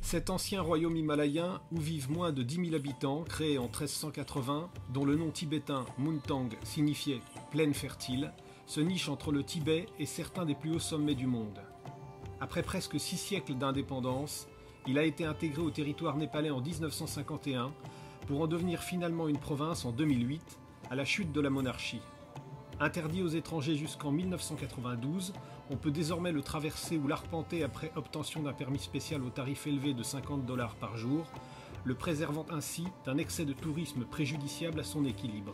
Cet ancien royaume himalayen où vivent moins de 10 000 habitants, créé en 1380, dont le nom tibétain Muntang signifiait plaine fertile, se niche entre le Tibet et certains des plus hauts sommets du monde. Après presque 6 siècles d'indépendance, il a été intégré au territoire népalais en 1951 pour en devenir finalement une province en 2008, à la chute de la monarchie. Interdit aux étrangers jusqu'en 1992, on peut désormais le traverser ou l'arpenter après obtention d'un permis spécial au tarif élevé de $50 par jour, le préservant ainsi d'un excès de tourisme préjudiciable à son équilibre.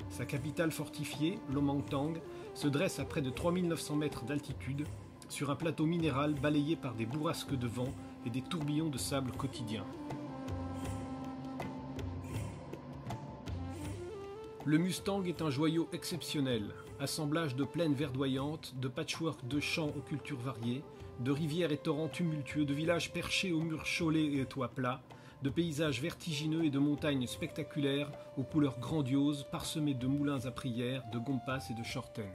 Sa capitale fortifiée, Lomangtang, se dresse à près de 3900 mètres d'altitude, sur un plateau minéral balayé par des bourrasques de vent et des tourbillons de sable quotidiens. Le Mustang est un joyau exceptionnel, assemblage de plaines verdoyantes, de patchwork de champs aux cultures variées, de rivières et torrents tumultueux, de villages perchés aux murs chaulés et toits plats, de paysages vertigineux et de montagnes spectaculaires aux couleurs grandioses, parsemées de moulins à prières, de gompas et de chorten.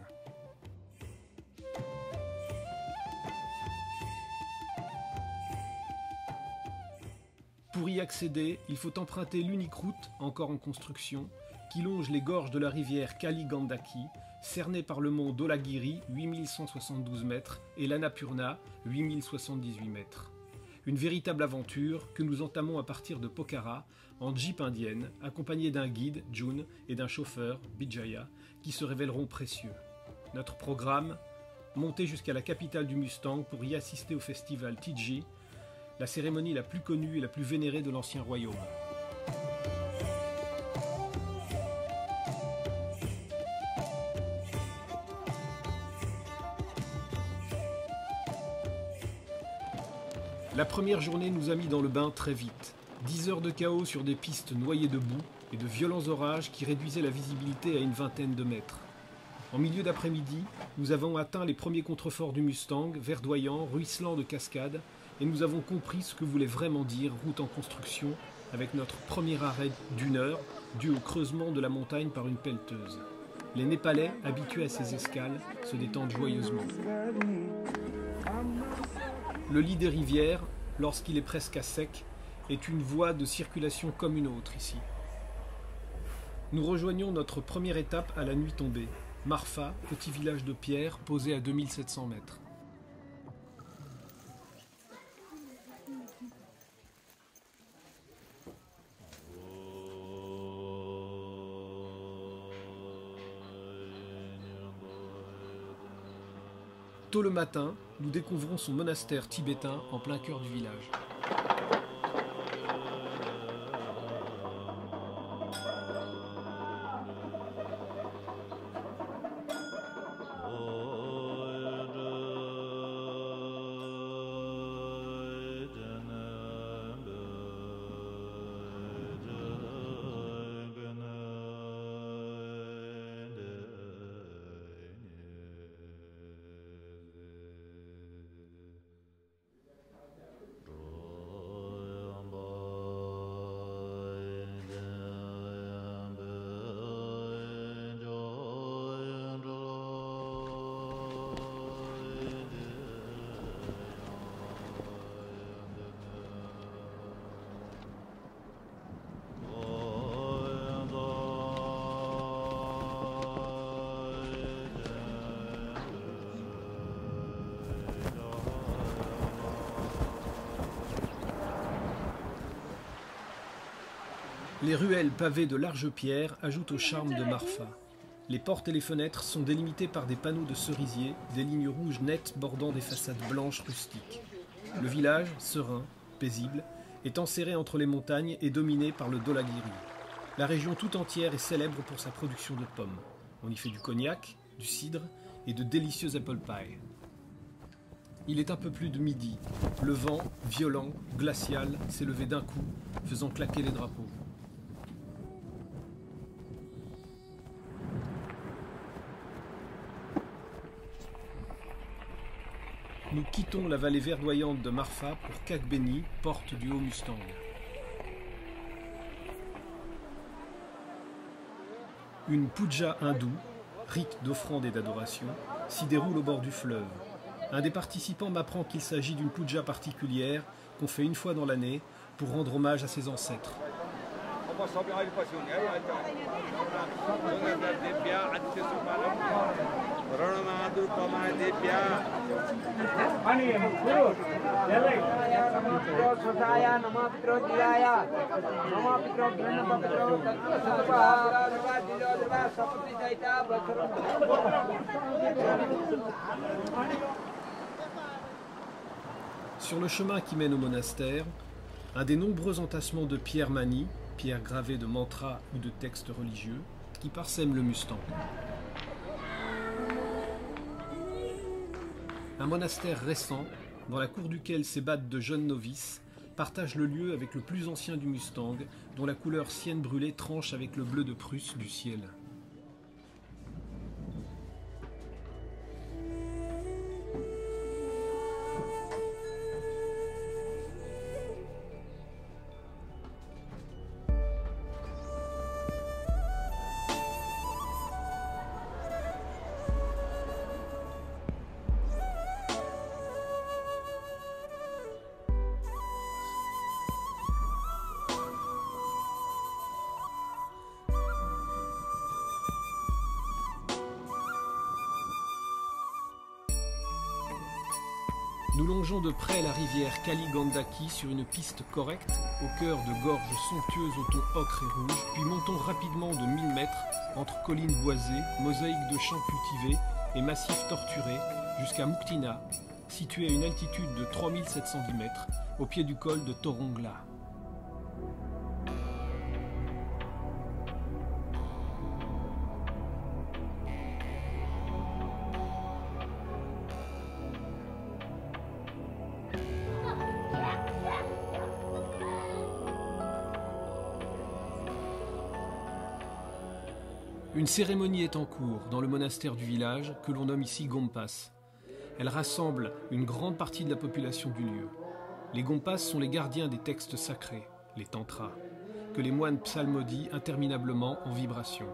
Pour y accéder, il faut emprunter l'unique route, encore en construction, qui longe les gorges de la rivière Kali Gandaki, cernée par le mont Dholagiri, 8172 mètres, et l'Annapurna, 8078 mètres. Une véritable aventure que nous entamons à partir de Pokhara, en jeep indienne, accompagnés d'un guide, June, et d'un chauffeur, Bijaya, qui se révéleront précieux. Notre programme, monter jusqu'à la capitale du Mustang pour y assister au festival Tiji, la cérémonie la plus connue et la plus vénérée de l'ancien royaume. La première journée nous a mis dans le bain très vite. 10 heures de chaos sur des pistes noyées de boue et de violents orages qui réduisaient la visibilité à une vingtaine de mètres. En milieu d'après-midi, nous avons atteint les premiers contreforts du Mustang, verdoyants, ruisselants de cascades, et nous avons compris ce que voulait vraiment dire route en construction avec notre premier arrêt d'1 heure, dû au creusement de la montagne par une pelleteuse. Les Népalais, habitués à ces escales, se détendent joyeusement. Le lit des rivières, lorsqu'il est presque à sec, est une voie de circulation comme une autre ici. Nous rejoignons notre première étape à la nuit tombée. Marfa, petit village de pierre posé à 2700 mètres. Tôt le matin, nous découvrons son monastère tibétain en plein cœur du village. Les ruelles pavées de larges pierres ajoutent au charme de Marfa. Les portes et les fenêtres sont délimitées par des panneaux de cerisier, des lignes rouges nettes bordant des façades blanches rustiques. Le village, serein, paisible, est enserré entre les montagnes et dominé par le Dholagiri. La région tout entière est célèbre pour sa production de pommes. On y fait du cognac, du cidre et de délicieux apple pie. Il est un peu plus de midi. Le vent, violent, glacial, s'est levé d'un coup, faisant claquer les drapeaux. Nous quittons la vallée verdoyante de Marfa pour Kagbeni, porte du Haut-Mustang. Une puja hindoue, rite d'offrande et d'adoration, s'y déroule au bord du fleuve. Un des participants m'apprend qu'il s'agit d'une puja particulière qu'on fait une fois dans l'année pour rendre hommage à ses ancêtres. Sur le chemin qui mène au monastère, un des nombreux entassements de pierres manies, pierres gravées de mantras ou de textes religieux, qui parsèment le Mustang. Un monastère récent, dans la cour duquel s'ébattent de jeunes novices, partage le lieu avec le plus ancien du Mustang, dont la couleur sienne brûlée tranche avec le bleu de Prusse du ciel. Nous longeons de près la rivière Kali Gandaki sur une piste correcte, au cœur de gorges somptueuses au ton ocre et rouge, puis montons rapidement de 1000 mètres entre collines boisées, mosaïques de champs cultivés et massifs torturés, jusqu'à Muktina, situé à une altitude de 3710 mètres, au pied du col de Torongla. Une cérémonie est en cours dans le monastère du village, que l'on nomme ici Gompas. Elle rassemble une grande partie de la population du lieu. Les Gompas sont les gardiens des textes sacrés, les tantras, que les moines psalmodient interminablement en vibration.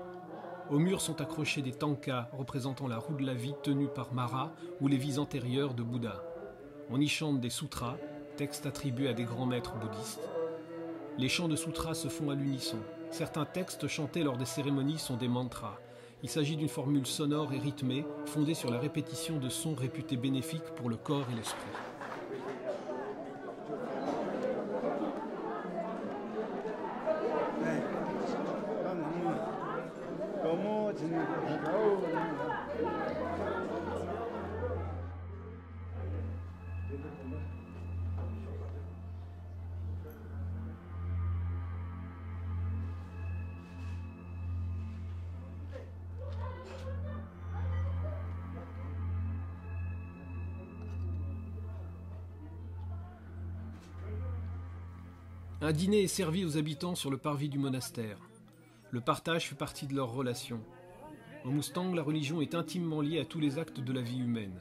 Aux murs sont accrochés des tankas représentant la roue de la vie tenue par Mara ou les vies antérieures de Bouddha. On y chante des sutras, textes attribués à des grands maîtres bouddhistes. Les chants de sutras se font à l'unisson. Certains textes chantés lors des cérémonies sont des mantras. Il s'agit d'une formule sonore et rythmée, fondée sur la répétition de sons réputés bénéfiques pour le corps et l'esprit. Un dîner est servi aux habitants sur le parvis du monastère. Le partage fait partie de leurs relations. Au Mustang, la religion est intimement liée à tous les actes de la vie humaine.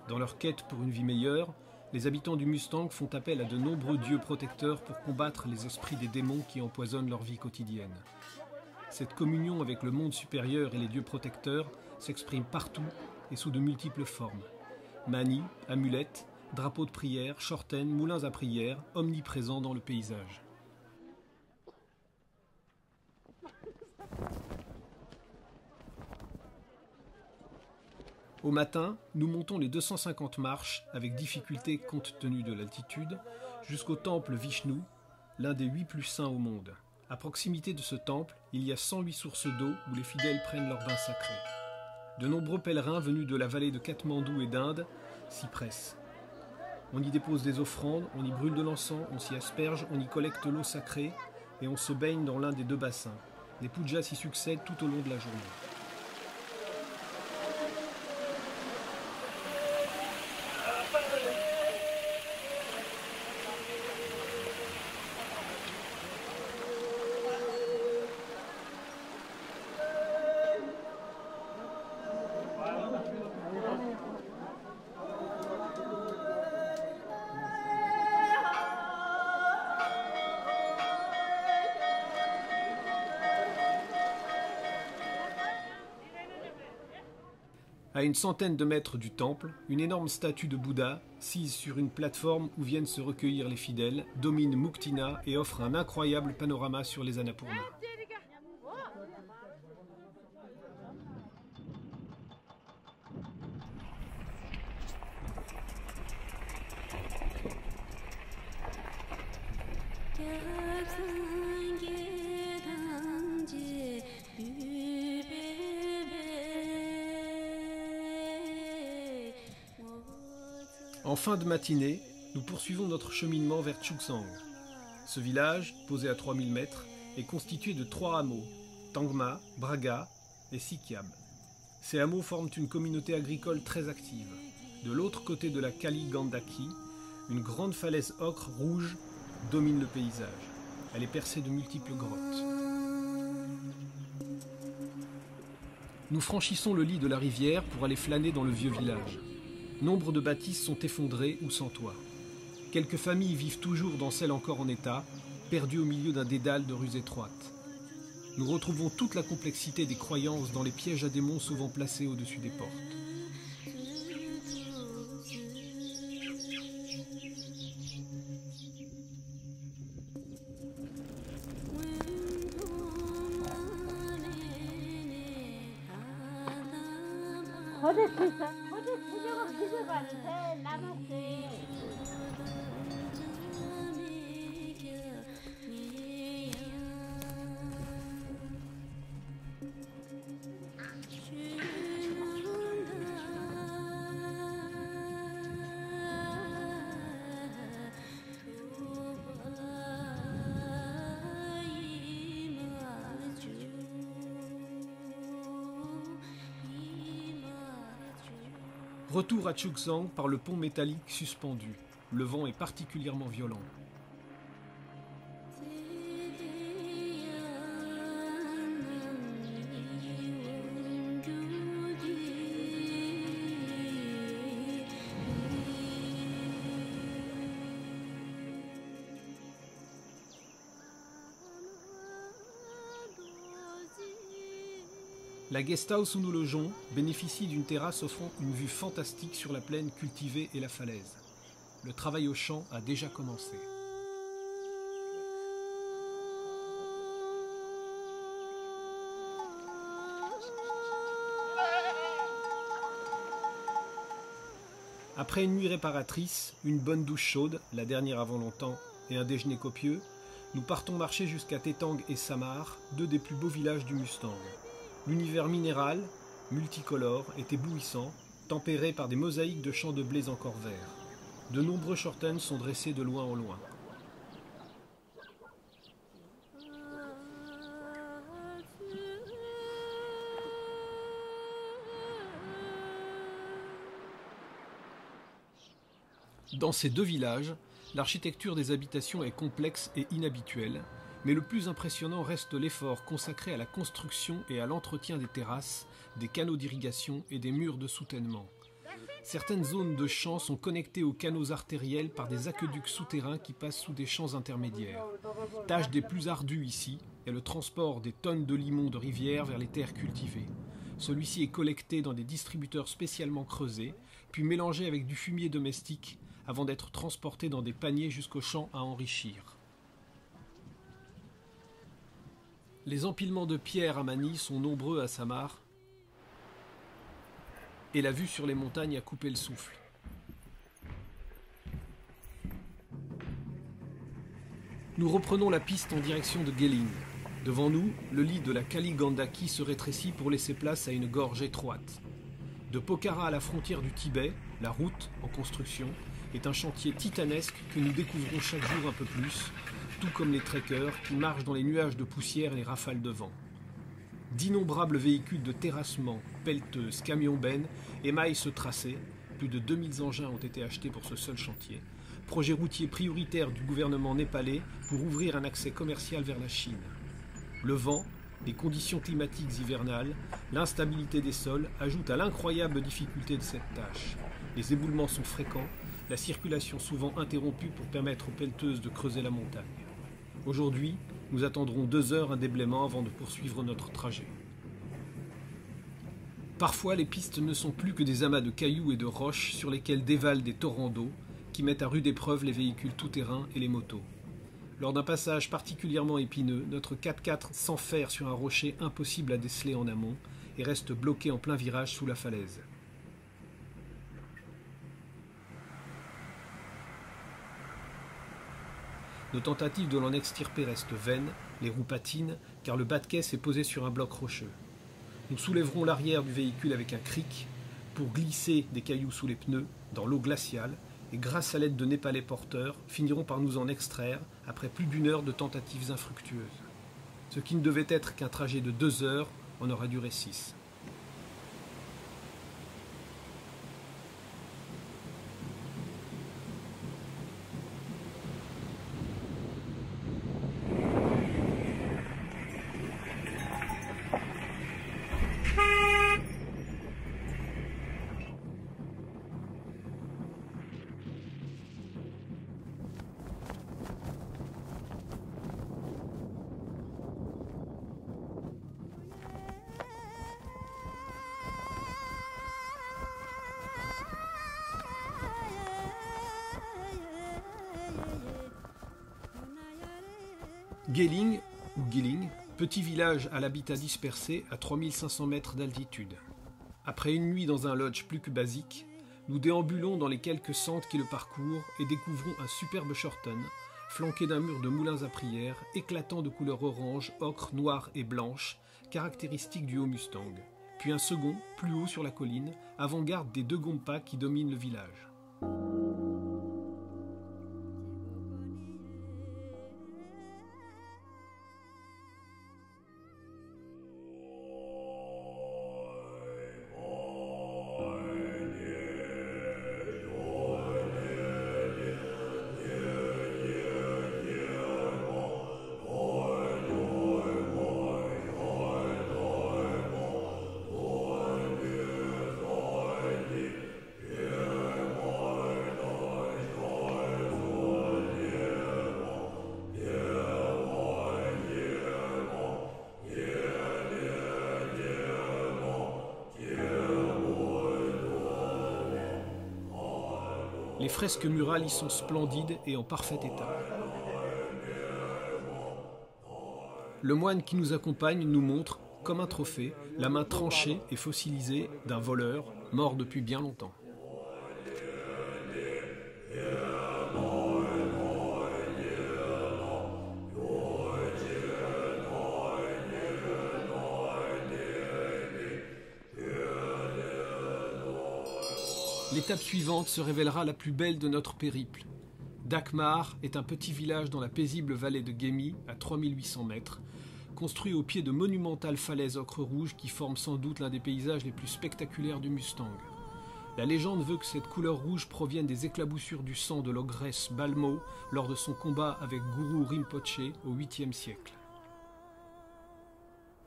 Dans leur quête pour une vie meilleure, les habitants du Mustang font appel à de nombreux dieux protecteurs pour combattre les esprits des démons qui empoisonnent leur vie quotidienne. Cette communion avec le monde supérieur et les dieux protecteurs s'exprime partout et sous de multiples formes. Mani, amulettes, drapeaux de prière, chortènes, moulins à prière, omniprésents dans le paysage. Au matin, nous montons les 250 marches, avec difficulté compte tenu de l'altitude, jusqu'au temple Vishnu, l'un des 8 plus saints au monde. À proximité de ce temple, il y a 108 sources d'eau où les fidèles prennent leur bain sacré. De nombreux pèlerins venus de la vallée de Katmandou et d'Inde s'y pressent. On y dépose des offrandes, on y brûle de l'encens, on s'y asperge, on y collecte l'eau sacrée et on se baigne dans l'un des 2 bassins. Les pujas s'y succèdent tout au long de la journée. À une centaine de mètres du temple, une énorme statue de Bouddha, sise sur une plateforme où viennent se recueillir les fidèles, domine Muktina et offre un incroyable panorama sur les Annapurna. En fin de matinée, nous poursuivons notre cheminement vers Chuksang. Ce village, posé à 3000 mètres, est constitué de 3 hameaux, Tangma, Braga et Sikyab. Ces hameaux forment une communauté agricole très active. De l'autre côté de la Kali Gandaki, une grande falaise ocre rouge domine le paysage. Elle est percée de multiples grottes. Nous franchissons le lit de la rivière pour aller flâner dans le vieux village. Nombre de bâtisses sont effondrées ou sans toit. Quelques familles vivent toujours dans celles encore en état, perdues au milieu d'un dédale de rues étroites. Nous retrouvons toute la complexité des croyances dans les pièges à démons souvent placés au-dessus des portes. Retour à Chuksang par le pont métallique suspendu. Le vent est particulièrement violent. La guesthouse où nous logeons bénéficie d'une terrasse offrant une vue fantastique sur la plaine cultivée et la falaise. Le travail au champ a déjà commencé. Après une nuit réparatrice, une bonne douche chaude, la dernière avant longtemps, et un déjeuner copieux, nous partons marcher jusqu'à Tetang et Samar, deux des plus beaux villages du Mustang. L'univers minéral, multicolore, est éblouissant, tempéré par des mosaïques de champs de blés encore verts. De nombreux shortens sont dressés de loin en loin. Dans ces deux villages, l'architecture des habitations est complexe et inhabituelle, mais le plus impressionnant reste l'effort consacré à la construction et à l'entretien des terrasses, des canaux d'irrigation et des murs de soutènement. Certaines zones de champs sont connectées aux canaux artériels par des aqueducs souterrains qui passent sous des champs intermédiaires. Tâche des plus ardues ici est le transport des tonnes de limon de rivière vers les terres cultivées. Celui-ci est collecté dans des distributeurs spécialement creusés, puis mélangé avec du fumier domestique avant d'être transporté dans des paniers jusqu'aux champs à enrichir. Les empilements de pierres à Mani sont nombreux à Samar et la vue sur les montagnes a coupé le souffle. Nous reprenons la piste en direction de Geling. Devant nous, le lit de la Kali Gandaki se rétrécit pour laisser place à une gorge étroite. De Pokhara à la frontière du Tibet, la route, en construction, est un chantier titanesque que nous découvrons chaque jour un peu plus, tout comme les trekkers qui marchent dans les nuages de poussière et les rafales de vent. D'innombrables véhicules de terrassement, pelleteuses, camions-bennes émaillent ce tracé. Plus de 2000 engins ont été achetés pour ce seul chantier. Projet routier prioritaire du gouvernement népalais pour ouvrir un accès commercial vers la Chine. Le vent, les conditions climatiques hivernales, l'instabilité des sols ajoutent à l'incroyable difficulté de cette tâche. Les éboulements sont fréquents, la circulation souvent interrompue pour permettre aux pelleteuses de creuser la montagne. Aujourd'hui, nous attendrons 2 heures un déblaiement avant de poursuivre notre trajet. Parfois, les pistes ne sont plus que des amas de cailloux et de roches sur lesquels dévalent des torrents d'eau qui mettent à rude épreuve les véhicules tout-terrain et les motos. Lors d'un passage particulièrement épineux, notre 4x4 s'enferre sur un rocher impossible à déceler en amont et reste bloqué en plein virage sous la falaise. Nos tentatives de l'en extirper restent vaines, les roues patinent, car le bas de caisse est posé sur un bloc rocheux. Nous soulèverons l'arrière du véhicule avec un cric pour glisser des cailloux sous les pneus, dans l'eau glaciale, et grâce à l'aide de Népalais porteurs, finirons par nous en extraire après plus d'une heure de tentatives infructueuses. Ce qui ne devait être qu'un trajet de 2 heures en aura duré 6. Geling, ou Giling, petit village à l'habitat dispersé à 3500 mètres d'altitude. Après une nuit dans un lodge plus que basique, nous déambulons dans les quelques centres qui le parcourent et découvrons un superbe shorten, flanqué d'un mur de moulins à prières, éclatant de couleurs orange, ocre, noire et blanche, caractéristique du haut Mustang. Puis un second, plus haut sur la colline, avant-garde des 2 Gompas qui dominent le village. Les fresques murales y sont splendides et en parfait état. Le moine qui nous accompagne nous montre, comme un trophée, la main tranchée et fossilisée d'un voleur mort depuis bien longtemps. L'étape suivante se révélera la plus belle de notre périple. Dakmar est un petit village dans la paisible vallée de Gemi, à 3800 mètres, construit au pied de monumentales falaises ocre rouge qui forment sans doute l'un des paysages les plus spectaculaires du Mustang. La légende veut que cette couleur rouge provienne des éclaboussures du sang de l'ogresse Balmo lors de son combat avec Guru Rinpoche au 8e siècle.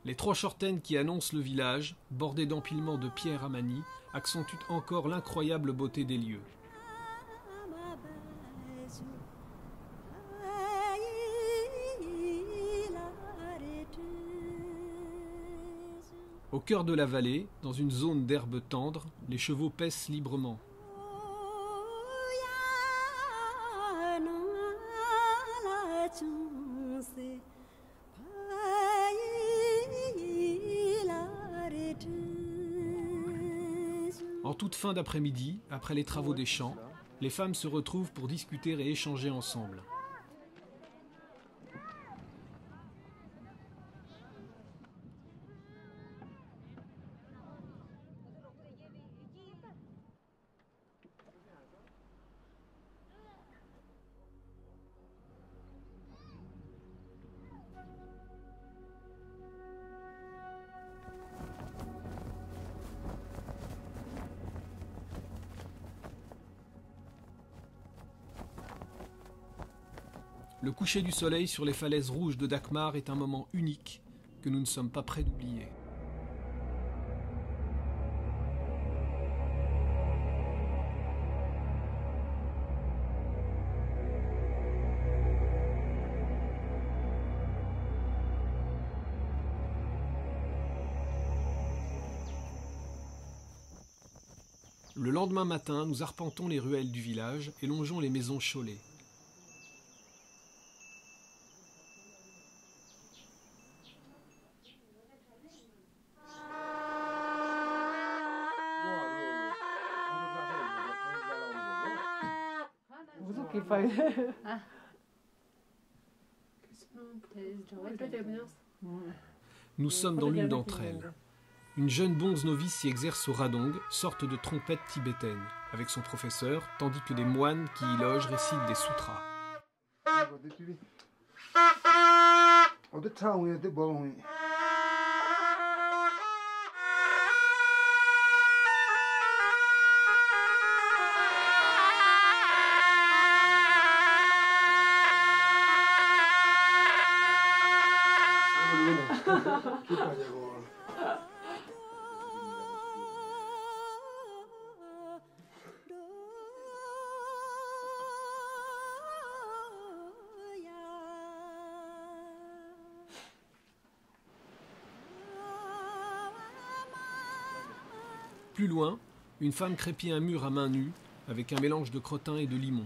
Les 3 shortens qui annoncent le village, bordés d'empilements de pierres à manie, accentuent encore l'incroyable beauté des lieux. Au cœur de la vallée, dans une zone d'herbe tendre, les chevaux paissent librement. En toute fin d'après-midi, après les travaux des champs, les femmes se retrouvent pour discuter et échanger ensemble. Le coucher du soleil sur les falaises rouges de Dakmar est un moment unique que nous ne sommes pas prêts d'oublier. Le lendemain matin, nous arpentons les ruelles du village et longeons les maisons Cholet. Nous sommes dans l'une d'entre elles. Une jeune bonze novice s'y exerce au radong, sorte de trompette tibétaine, avec son professeur, tandis que des moines qui y logent récitent des sutras. Plus loin, une femme crépit un mur à main nue avec un mélange de crottin et de limon.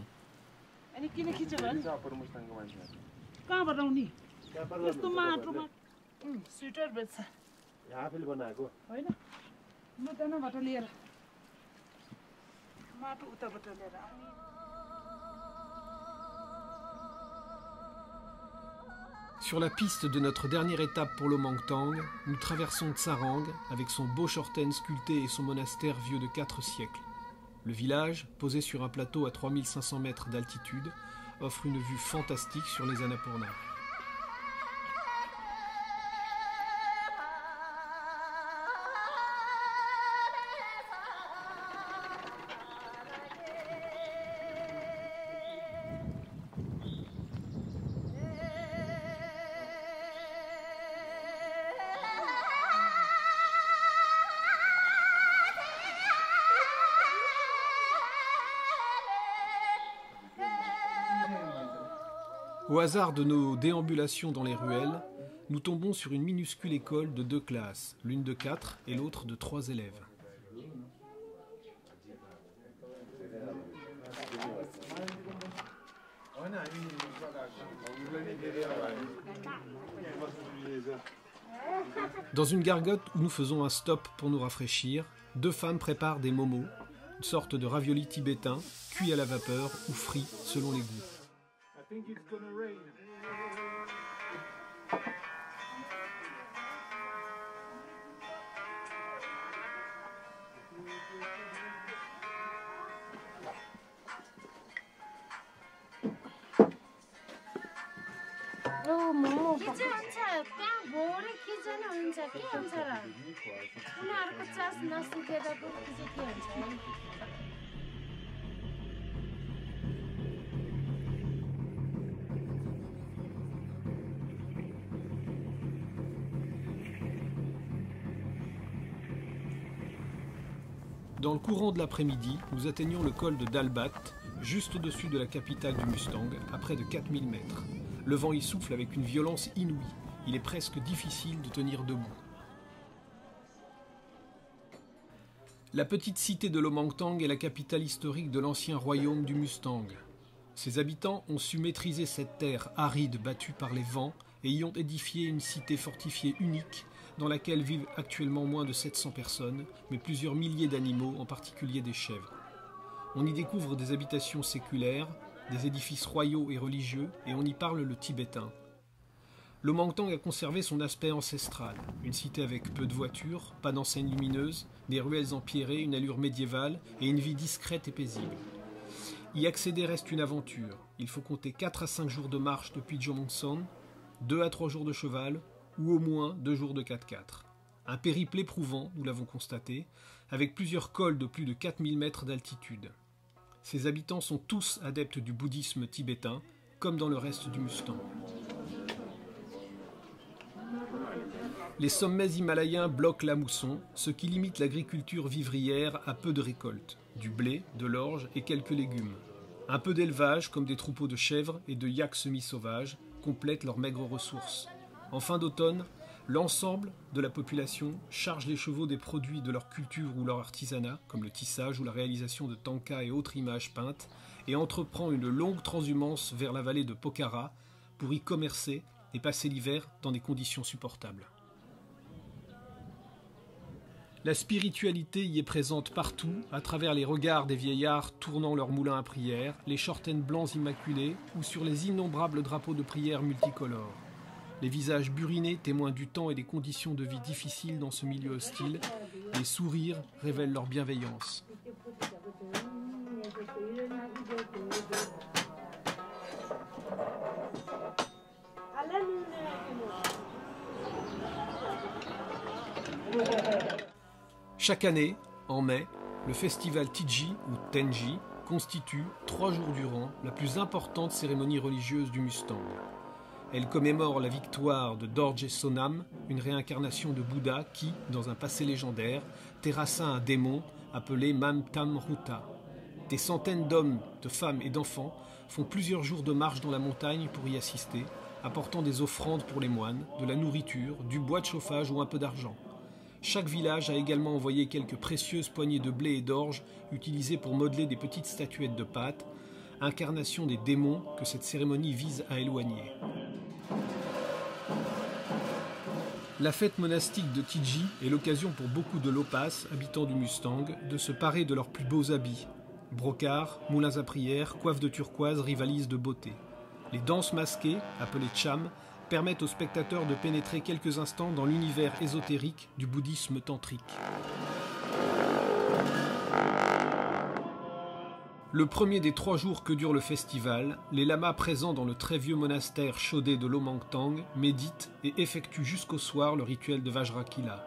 Sur la piste de notre dernière étape pour l'Omangtang, nous traversons Tsarang avec son beau chorten sculpté et son monastère vieux de 4 siècles. Le village, posé sur un plateau à 3500 mètres d'altitude, offre une vue fantastique sur les Annapurna. Au hasard de nos déambulations dans les ruelles, nous tombons sur une minuscule école de 2 classes, l'une de 4 et l'autre de 3 élèves. Dans une gargote où nous faisons un stop pour nous rafraîchir, 2 femmes préparent des momos, une sorte de ravioli tibétain, cuit à la vapeur ou frit selon les goûts. Dans le courant de l'après-midi, nous atteignons le col de Dalbat, juste au-dessus de la capitale du Mustang, à près de 4000 mètres. Le vent y souffle avec une violence inouïe. Il est presque difficile de tenir debout. La petite cité de l'Omangtang est la capitale historique de l'ancien royaume du Mustang. Ses habitants ont su maîtriser cette terre aride battue par les vents et y ont édifié une cité fortifiée unique dans laquelle vivent actuellement moins de 700 personnes, mais plusieurs milliers d'animaux, en particulier des chèvres. On y découvre des habitations séculaires, des édifices royaux et religieux, et on y parle le tibétain. L'Omangtang a conservé son aspect ancestral, une cité avec peu de voitures, pas d'enseignes lumineuses, des ruelles empierrées, une allure médiévale et une vie discrète et paisible. Y accéder reste une aventure. Il faut compter 4 à 5 jours de marche depuis Jomongson, 2 à 3 jours de cheval, ou au moins 2 jours de 4x4. Un périple éprouvant, nous l'avons constaté, avec plusieurs cols de plus de 4000 mètres d'altitude. Ses habitants sont tous adeptes du bouddhisme tibétain, comme dans le reste du Mustang. Les sommets himalayens bloquent la mousson, ce qui limite l'agriculture vivrière à peu de récoltes, du blé, de l'orge et quelques légumes. Un peu d'élevage, comme des troupeaux de chèvres et de yaks semi-sauvages, complètent leurs maigres ressources. En fin d'automne, L'ensemble de la population charge les chevaux des produits de leur culture ou leur artisanat, comme le tissage ou la réalisation de tankas et autres images peintes, et entreprend une longue transhumance vers la vallée de Pokhara pour y commercer et passer l'hiver dans des conditions supportables. La spiritualité y est présente partout, à travers les regards des vieillards tournant leurs moulins à prière, les chortaines blancs immaculés ou sur les innombrables drapeaux de prière multicolores. Les visages burinés, témoins du temps et des conditions de vie difficiles dans ce milieu hostile, les sourires révèlent leur bienveillance. Chaque année, en mai, le festival Tiji ou Tenji constitue, 3 jours durant, la plus importante cérémonie religieuse du Mustang. Elle commémore la victoire de Dorje Sonam, une réincarnation de Bouddha qui, dans un passé légendaire, terrassa un démon appelé Mamtamruta. Des centaines d'hommes, de femmes et d'enfants font plusieurs jours de marche dans la montagne pour y assister, apportant des offrandes pour les moines, de la nourriture, du bois de chauffage ou un peu d'argent. Chaque village a également envoyé quelques précieuses poignées de blé et d'orge utilisées pour modeler des petites statuettes de pâte, incarnation des démons que cette cérémonie vise à éloigner. La fête monastique de Tiji est l'occasion pour beaucoup de Lopas, habitants du Mustang, de se parer de leurs plus beaux habits. Brocards, moulins à prière, coiffes de turquoise rivalisent de beauté. Les danses masquées, appelées cham, permettent aux spectateurs de pénétrer quelques instants dans l'univers ésotérique du bouddhisme tantrique. Le premier des 3 jours que dure le festival, les lamas présents dans le très vieux monastère chaudé de Lomangtang méditent et effectuent jusqu'au soir le rituel de Vajrakila.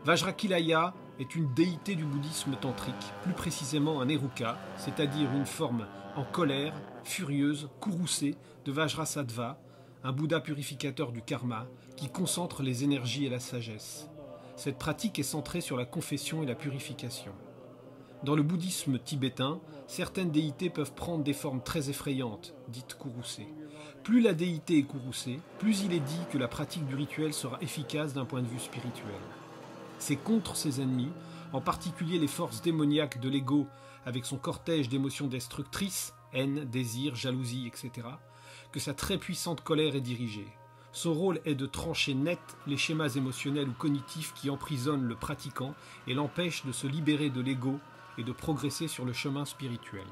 Vajrakilaya est une déité du bouddhisme tantrique, plus précisément un Heruka, c'est-à-dire une forme en colère, furieuse, courroucée de Vajrasattva, un Bouddha purificateur du karma qui concentre les énergies et la sagesse. Cette pratique est centrée sur la confession et la purification. Dans le bouddhisme tibétain, certaines déités peuvent prendre des formes très effrayantes, dites courroucées. Plus la déité est courroucée, plus il est dit que la pratique du rituel sera efficace d'un point de vue spirituel. C'est contre ses ennemis, en particulier les forces démoniaques de l'ego avec son cortège d'émotions destructrices, haine, désir, jalousie, etc., que sa très puissante colère est dirigée. Son rôle est de trancher net les schémas émotionnels ou cognitifs qui emprisonnent le pratiquant et l'empêchent de se libérer de l'ego et de progresser sur le chemin spirituel.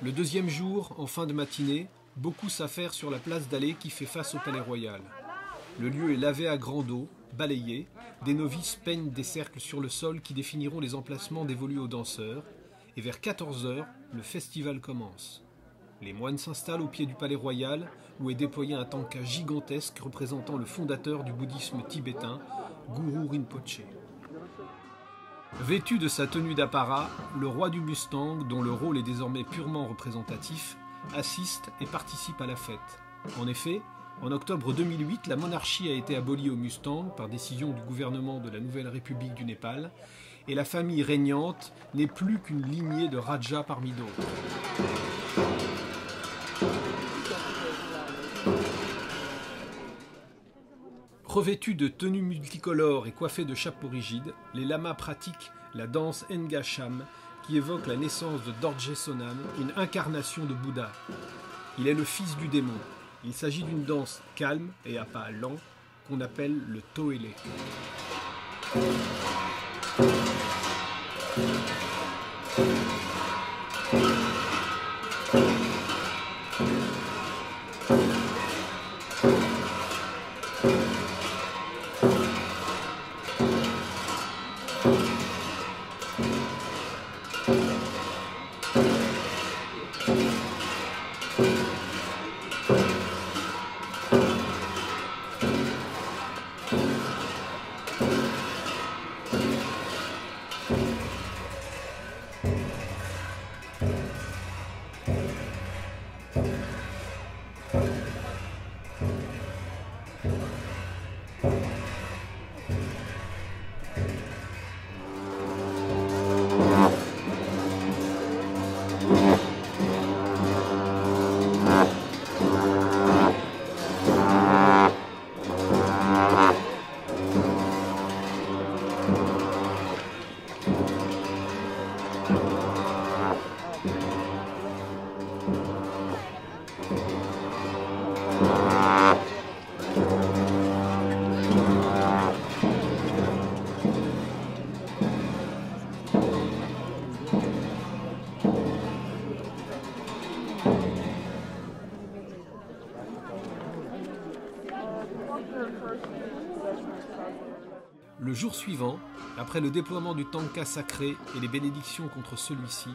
Le deuxième jour, en fin de matinée, beaucoup s'affairent sur la place d'allée qui fait face au Palais Royal. Le lieu est lavé à grande eau, balayé, des novices peignent des cercles sur le sol qui définiront les emplacements dévolus aux danseurs, et vers 14 h, le festival commence. Les moines s'installent au pied du Palais Royal, où est déployé un tanka gigantesque représentant le fondateur du bouddhisme tibétain, Guru Rinpoche. Vêtu de sa tenue d'apparat, le roi du Mustang, dont le rôle est désormais purement représentatif, assiste et participe à la fête. En effet, en octobre 2008, la monarchie a été abolie au Mustang par décision du gouvernement de la Nouvelle République du Népal, et la famille régnante n'est plus qu'une lignée de Rajas parmi d'autres. Revêtus de tenues multicolores et coiffés de chapeaux rigides, les lamas pratiquent la danse Nga Cham, qui évoque la naissance de Dorje Sonam, une incarnation de Bouddha. Il est le fils du démon. Il s'agit d'une danse calme et à pas lent qu'on appelle le toélé. Le jour suivant, après le déploiement du tanka sacré et les bénédictions contre celui-ci,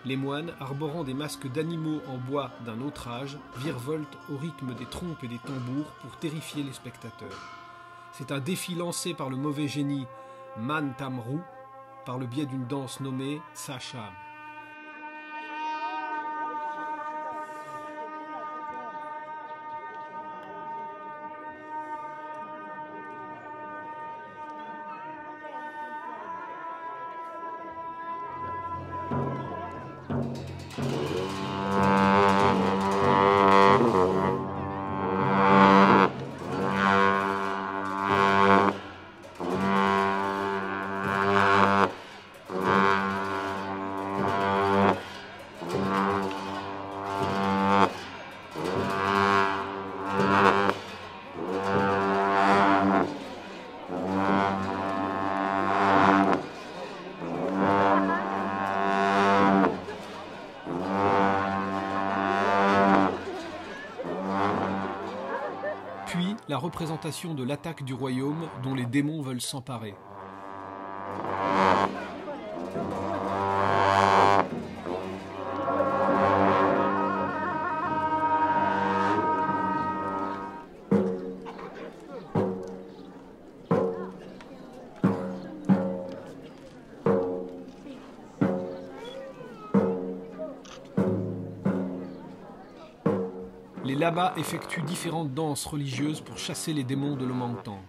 les moines, arborant des masques d'animaux en bois d'un autre âge, virevoltent au rythme des trompes et des tambours pour terrifier les spectateurs. C'est un défi lancé par le mauvais génie Man Tamru par le biais d'une danse nommée Sacham. Puis la représentation de l'attaque du royaume dont les démons veulent s'emparer. Les Labas effectuent différentes danses religieuses pour chasser les démons de l'Omangtang.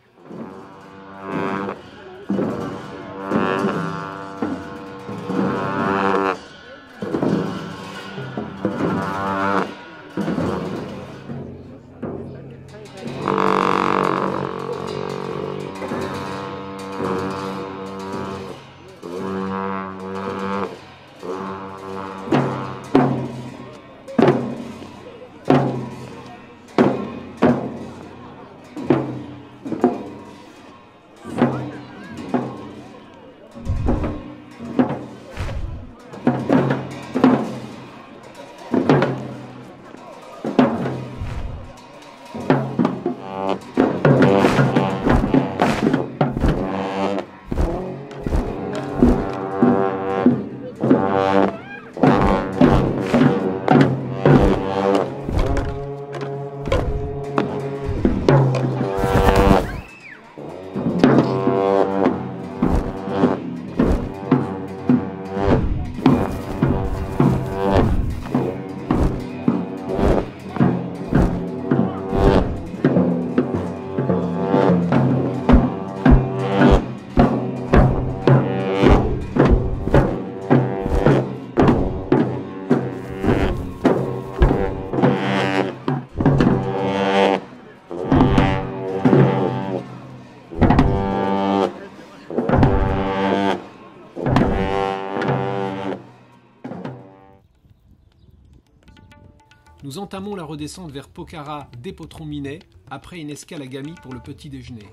nous entamons la redescente vers Pokhara d'Epotron-Minet après une escale à Gami pour le petit déjeuner.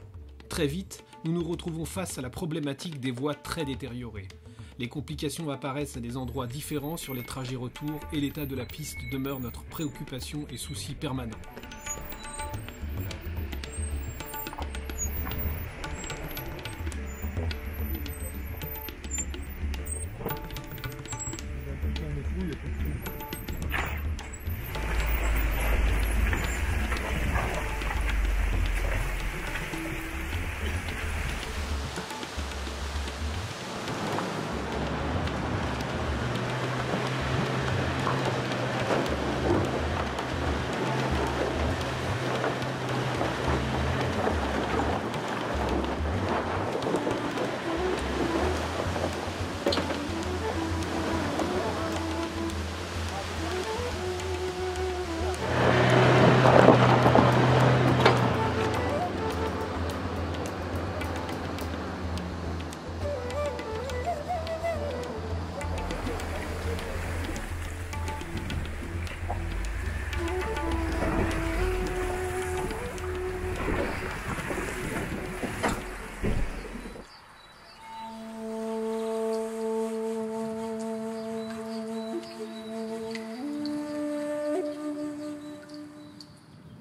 Très vite, nous nous retrouvons face à la problématique des voies très détériorées. Les complications apparaissent à des endroits différents sur les trajets retour et l'état de la piste demeure notre préoccupation et souci permanent.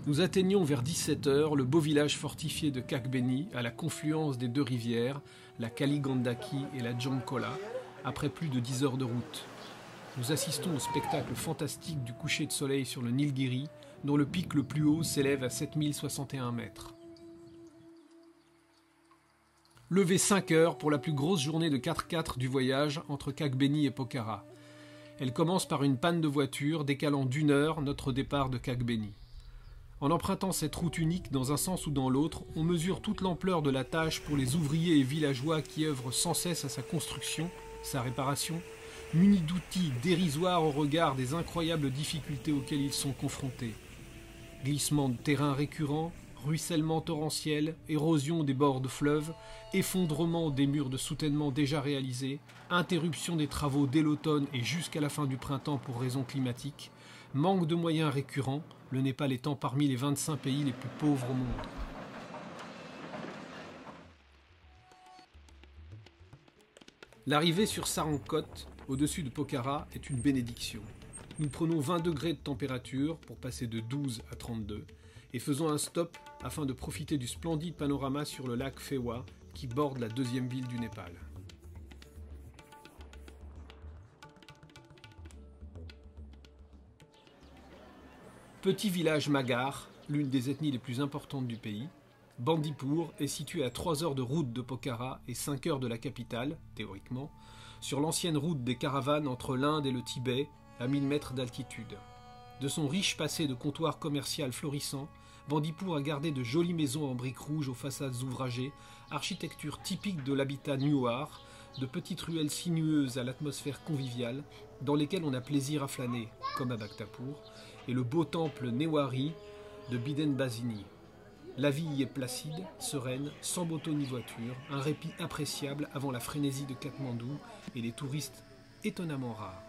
Nous atteignons vers 17 h le beau village fortifié de Kagbeni, à la confluence des deux rivières, la Kaligandaki et la Djankola, après plus de 10 heures de route. Nous assistons au spectacle fantastique du coucher de soleil sur le Nilgiri, dont le pic le plus haut s'élève à 7061 mètres. Levé 5 heures pour la plus grosse journée de 4x4 du voyage entre Kagbeni et Pokhara. Elle commence par une panne de voiture, décalant d'1 heure notre départ de Kagbeni. En empruntant cette route unique dans un sens ou dans l'autre, on mesure toute l'ampleur de la tâche pour les ouvriers et villageois qui œuvrent sans cesse à sa construction, sa réparation, munis d'outils dérisoires au regard des incroyables difficultés auxquelles ils sont confrontés. Glissements de terrain récurrents, ruissellement torrentiel, érosion des bords de fleuves, effondrement des murs de soutènement déjà réalisés, interruption des travaux dès l'automne et jusqu'à la fin du printemps pour raisons climatiques, manque de moyens récurrents, le Népal étant parmi les 25 pays les plus pauvres au monde. L'arrivée sur Sarankot, au-dessus de Pokhara, est une bénédiction. Nous prenons 20 degrés de température pour passer de 12 à 32 et faisons un stop afin de profiter du splendide panorama sur le lac Fewa qui borde la deuxième ville du Népal. Petit village Magar, l'une des ethnies les plus importantes du pays, Bandipur est situé à 3 heures de route de Pokhara et 5 heures de la capitale, théoriquement, sur l'ancienne route des caravanes entre l'Inde et le Tibet, à 1000 mètres d'altitude. De son riche passé de comptoir commercial florissant, Bandipur a gardé de jolies maisons en briques rouges aux façades ouvragées, architecture typique de l'habitat nuar, de petites ruelles sinueuses à l'atmosphère conviviale, dans lesquelles on a plaisir à flâner, comme à Bhaktapur, et le beau temple Newari de Biden-Basini. La vie y est placide, sereine, sans moto ni voiture, un répit appréciable avant la frénésie de Katmandou et les touristes étonnamment rares.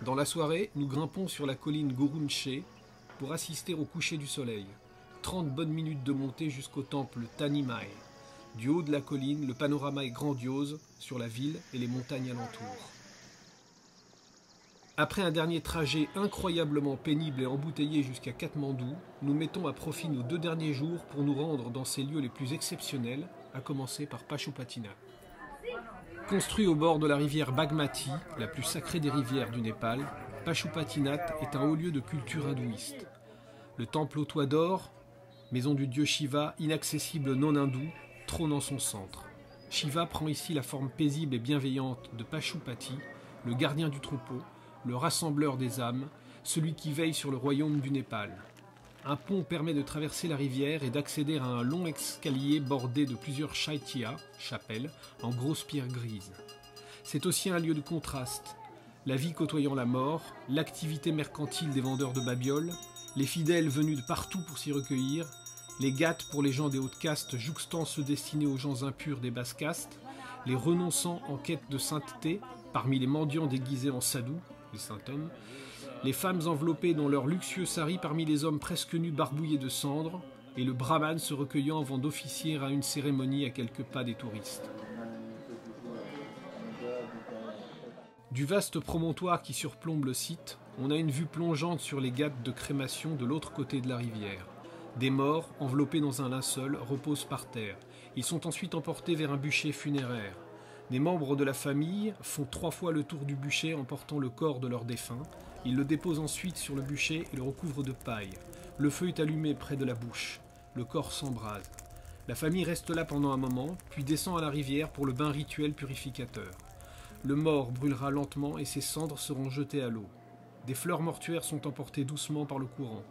Dans la soirée, nous grimpons sur la colline Gurunche pour assister au coucher du soleil. 30 bonnes minutes de montée jusqu'au temple Tanimai. Du haut de la colline, le panorama est grandiose sur la ville et les montagnes alentours. Après un dernier trajet incroyablement pénible et embouteillé jusqu'à Katmandou, nous mettons à profit nos 2 derniers jours pour nous rendre dans ces lieux les plus exceptionnels, à commencer par Pashupatinath. Construit au bord de la rivière Bagmati, la plus sacrée des rivières du Népal, Pashupatinath est un haut lieu de culture hindouiste. Le temple au toit d'or, maison du dieu Shiva, inaccessible non hindou, trône en son centre. Shiva prend ici la forme paisible et bienveillante de Pashupati, le gardien du troupeau, le rassembleur des âmes, celui qui veille sur le royaume du Népal. Un pont permet de traverser la rivière et d'accéder à un long escalier bordé de plusieurs chaitya, chapelles, en grosses pierres grises. C'est aussi un lieu de contraste. La vie côtoyant la mort, l'activité mercantile des vendeurs de babioles, les fidèles venus de partout pour s'y recueillir, les gâtes pour les gens des hautes castes jouxtant ceux destinés aux gens impurs des basses castes, les renonçants en quête de sainteté, parmi les mendiants déguisés en sadhus, les saints hommes, les femmes enveloppées dans leurs luxueux saris parmi les hommes presque nus barbouillés de cendres, et le brahman se recueillant avant d'officier à une cérémonie à quelques pas des touristes. Du vaste promontoire qui surplombe le site, on a une vue plongeante sur les ghattes de crémation de l'autre côté de la rivière. Des morts, enveloppés dans un linceul, reposent par terre. Ils sont ensuite emportés vers un bûcher funéraire. Des membres de la famille font 3 fois le tour du bûcher en portant le corps de leur défunt. Ils le déposent ensuite sur le bûcher et le recouvrent de paille. Le feu est allumé près de la bouche. Le corps s'embrase. La famille reste là pendant un moment, puis descend à la rivière pour le bain rituel purificateur. Le mort brûlera lentement et ses cendres seront jetées à l'eau. Des fleurs mortuaires sont emportées doucement par le courant.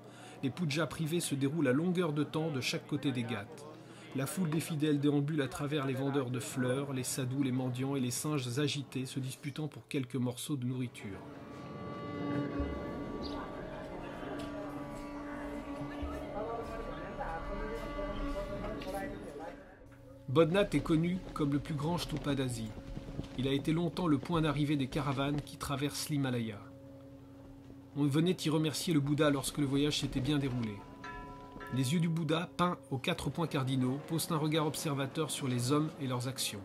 Les pujas privés se déroulent à longueur de temps de chaque côté des ghattes. La foule des fidèles déambule à travers les vendeurs de fleurs, les sadhus, les mendiants et les singes agités se disputant pour quelques morceaux de nourriture. Bodhnath est connu comme le plus grand stupa d'Asie. Il a été longtemps le point d'arrivée des caravanes qui traversent l'Himalaya. On venait y remercier le Bouddha lorsque le voyage s'était bien déroulé. Les yeux du Bouddha, peints aux 4 points cardinaux, posent un regard observateur sur les hommes et leurs actions.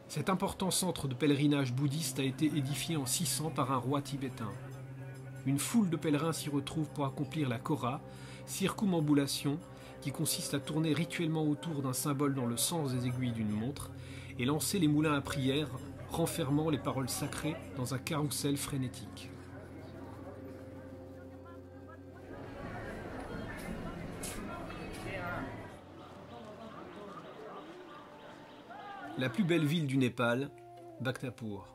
Cet important centre de pèlerinage bouddhiste a été édifié en 600 par un roi tibétain. Une foule de pèlerins s'y retrouve pour accomplir la kora, circumambulation, qui consiste à tourner rituellement autour d'un symbole dans le sens des aiguilles d'une montre et lancer les moulins à prière, renfermant les paroles sacrées dans un carrousel frénétique. La plus belle ville du Népal, Bhaktapur.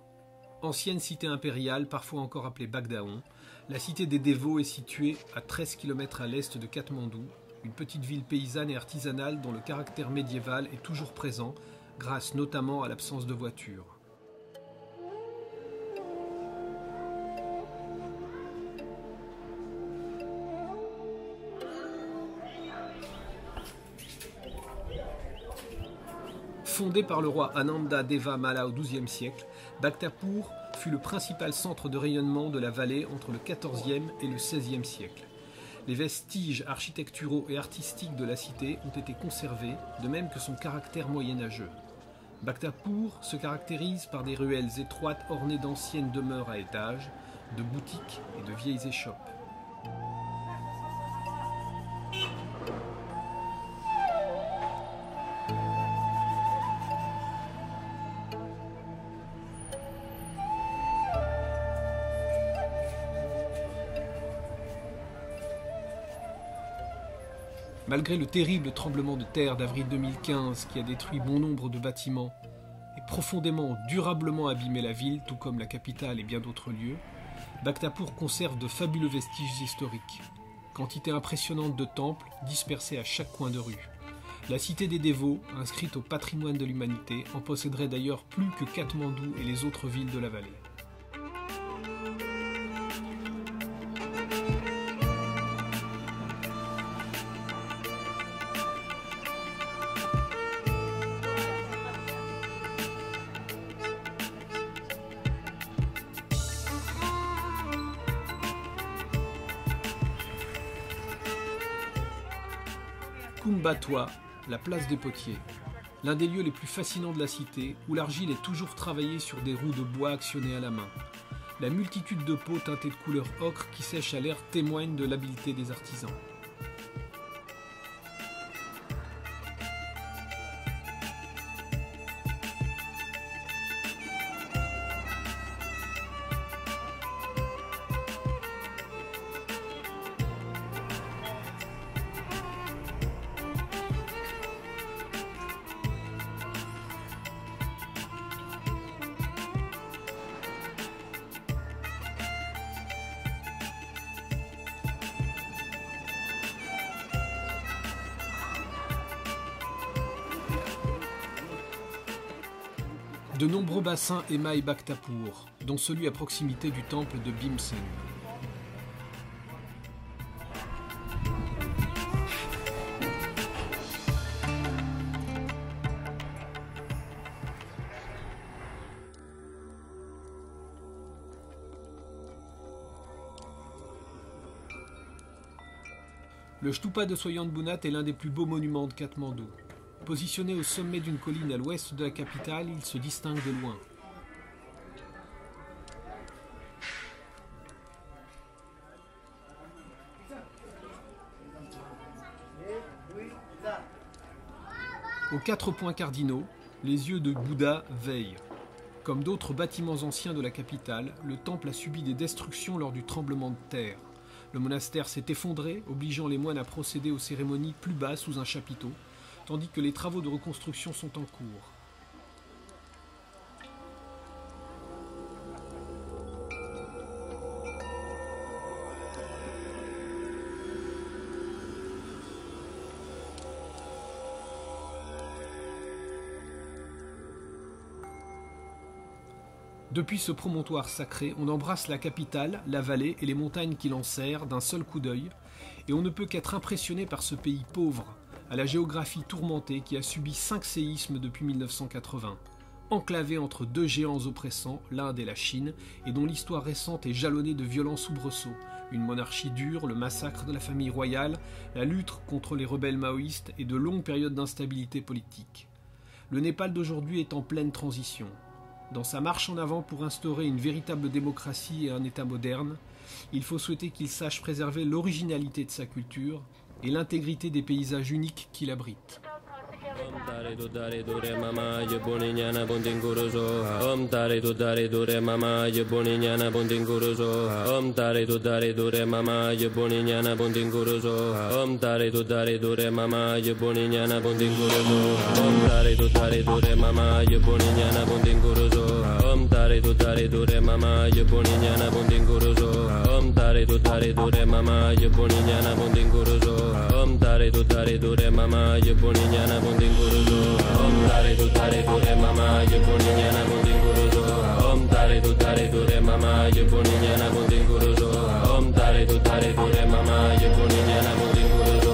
Ancienne cité impériale, parfois encore appelée Bagdaon, la cité des dévots est située à 13 km à l'est de Katmandou, une petite ville paysanne et artisanale dont le caractère médiéval est toujours présent, grâce notamment à l'absence de voitures. Fondée par le roi Ananda Deva Malla au XIIe siècle, Bhaktapur fut le principal centre de rayonnement de la vallée entre le XIVe et le XVIe siècle. Les vestiges architecturaux et artistiques de la cité ont été conservés, de même que son caractère moyenâgeux. Bhaktapur se caractérise par des ruelles étroites ornées d'anciennes demeures à étages, de boutiques et de vieilles échoppes. Malgré le terrible tremblement de terre d'avril 2015 qui a détruit bon nombre de bâtiments et profondément, durablement abîmé la ville, tout comme la capitale et bien d'autres lieux, Bhaktapur conserve de fabuleux vestiges historiques. Quantité impressionnante de temples dispersés à chaque coin de rue. La cité des dévots, inscrite au patrimoine de l'humanité, en posséderait d'ailleurs plus que Katmandou et les autres villes de la vallée. Kumbatwa, la place des potiers, l'un des lieux les plus fascinants de la cité, où l'argile est toujours travaillée sur des roues de bois actionnées à la main. La multitude de pots teintés de couleur ocre qui sèchent à l'air témoigne de l'habileté des artisans. De nombreux bassins émaillent Bhaktapur, dont celui à proximité du temple de Bhimsen. Le Stupa de Soyandbunat est l'un des plus beaux monuments de Katmandou. Positionné au sommet d'une colline à l'ouest de la capitale, il se distingue de loin. Aux 4 points cardinaux, les yeux de Bouddha veillent. Comme d'autres bâtiments anciens de la capitale, le temple a subi des destructions lors du tremblement de terre. Le monastère s'est effondré, obligeant les moines à procéder aux cérémonies plus bas sous un chapiteau, tandis que les travaux de reconstruction sont en cours. Depuis ce promontoire sacré, on embrasse la capitale, la vallée et les montagnes qui l'enserrent d'un seul coup d'œil, et on ne peut qu'être impressionné par ce pays pauvre, à la géographie tourmentée qui a subi 5 séismes depuis 1980, enclavé entre 2 géants oppressants, l'Inde et la Chine, et dont l'histoire récente est jalonnée de violents soubresauts, une monarchie dure, le massacre de la famille royale, la lutte contre les rebelles maoïstes et de longues périodes d'instabilité politique. Le Népal d'aujourd'hui est en pleine transition. Dans sa marche en avant pour instaurer une véritable démocratie et un État moderne, il faut souhaiter qu'il sache préserver l'originalité de sa culture et l'intégrité des paysages uniques qu'il abrite. Om tare do dare dore mama ye boninyana bondingorozo. Om tare do dare dore mama ye boninyana bondingorozo. Om tare do dare dore mama ye boninyana bondingorozo. Om tare do dare dore mama ye boninyana bondingorozo. Om tare do dare dore mama ye boninyana bondingorozo. Om tare do dare dore mama ye boninyana bondingorozo. Om tare do dare dore mama ye boninyana bondingorozo. Om tare do dare dore mama ye boninyana bondingorozo. Om tare do dare dore mama ye boninyana bondingorozo. Om tare do dare dore mama ye boninyana bondingorozo. Om tare do dare dore mama ye boninyana bondingorozo.